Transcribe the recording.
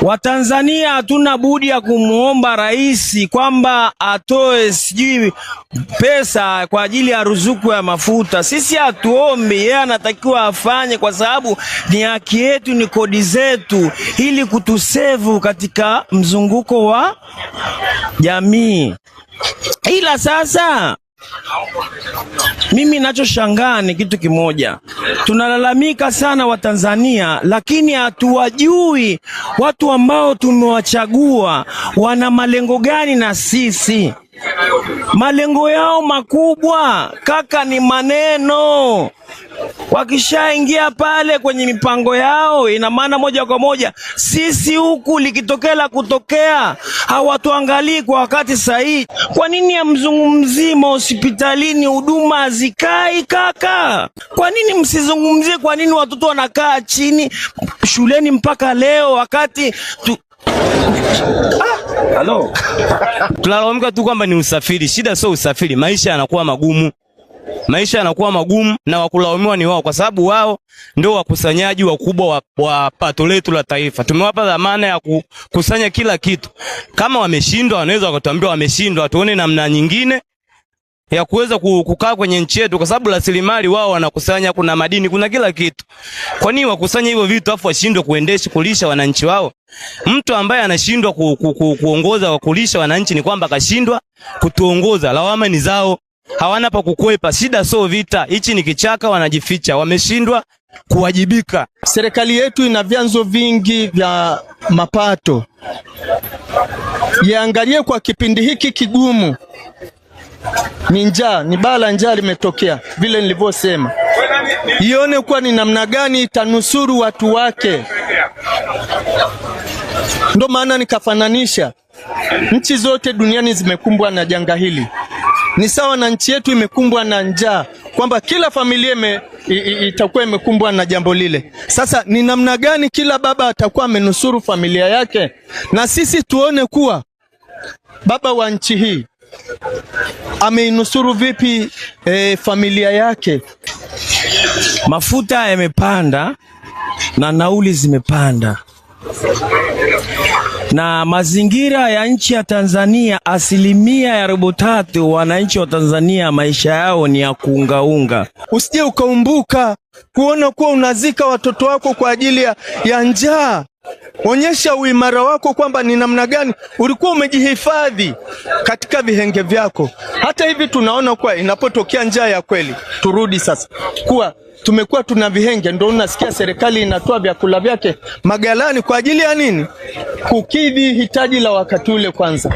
Watanzania hatuna budi ya kumuomba rais kwamba atoe sijui pesa kwa ajili ya ruzuku ya mafuta. Sisi hatuombi, yeye anatakiwa afanye, kwa sababu ni haki yetu, ni kodi zetu, ili kutusevu katika mzunguko wa jamii. Ila sasa mimi nachoshangaa ni kitu kimoja. Tunalalamika sana Watanzania, lakini hatuwajui watu ambao tumewachagua wana malengo gani na sisi. Malengo yao makubwa kaka ni maneno. Wakishaingia pale kwenye mipango yao, ina maana moja kwa moja sisi huku likitokea la kutokea hawatuangalii kwa wakati sahihi. Kwa nini hamzungumzii hospitalini huduma hazikai kaka? Kwa nini msizungumzie kwa nini watoto wanakaa chini shuleni mpaka leo wakati Halo. Tunalalamika tu kwamba ni usafiri. Shida sio usafiri, maisha yanakuwa magumu. Maisha yanakuwa magumu na wakulaumiwa ni wao, kwa sababu wao ndio wakusanyaji wakubwa wa pato letu la taifa. Tumewapa dhamana ya kukusanya kila kitu. Kama wameshindwa, wanaweza wakatuambia wameshindwa, tuone namna nyingine ya kuweza kukaa kwenye nchi yetu, kwa sababu rasilimali wao wanakusanya, kuna madini, kuna kila kitu. Kwa nini wakusanya hivyo vitu afu washindwe kulisha wananchi wao? Mtu ambaye anashindwa kuongoza kulisha wananchi ni kwamba kashindwa kutuongoza. Lawama ni zao. Hawana pa kukwepa. Shida sio vita. Hichi ni kichaka, wanajificha. Wameshindwa kuwajibika. Serikali yetu ina vyanzo vingi vya mapato. Yaangalie kwa kipindi hiki kigumu. Ni njaa, ni bala njaa limetokea vile nilivyosema. Ione kwa ni namna gani itanusuru watu wake. Ndo maana nikafananisha nchi zote duniani zimekumbwa na janga hili. Ni sawa na nchi yetu imekumbwa na njaa, kwamba kila familia itakuwa imekumbwa na jambo lile. Sasa ni namna gani kila baba atakuwa amenusuru familia yake? Na sisi tuone kuwa baba wa nchi hii ameinusuru vipi familia yake. Mafuta yamepanda na nauli zimepanda. Na mazingira ya nchi ya Tanzania, 3% wananchi wa Tanzania maisha yao ni ya kuungaunga. Usije ukaumbuka kuona kuwa unazika watoto wako kwa ajili ya njaa. Onyesha uimara wako kwamba ni namna gani ulikuwa umejihifadhi katika vihenge vyako. Hata hivi tunaona kuwa inapotokea njaa ya kweli, turudi sasa kuwa tumekuwa tuna vihenge, ndio unasikia serikali inatoa vyakula vyake magalani kwa ajili ya nini? Kukidhi hitaji la wakati ule kwanza.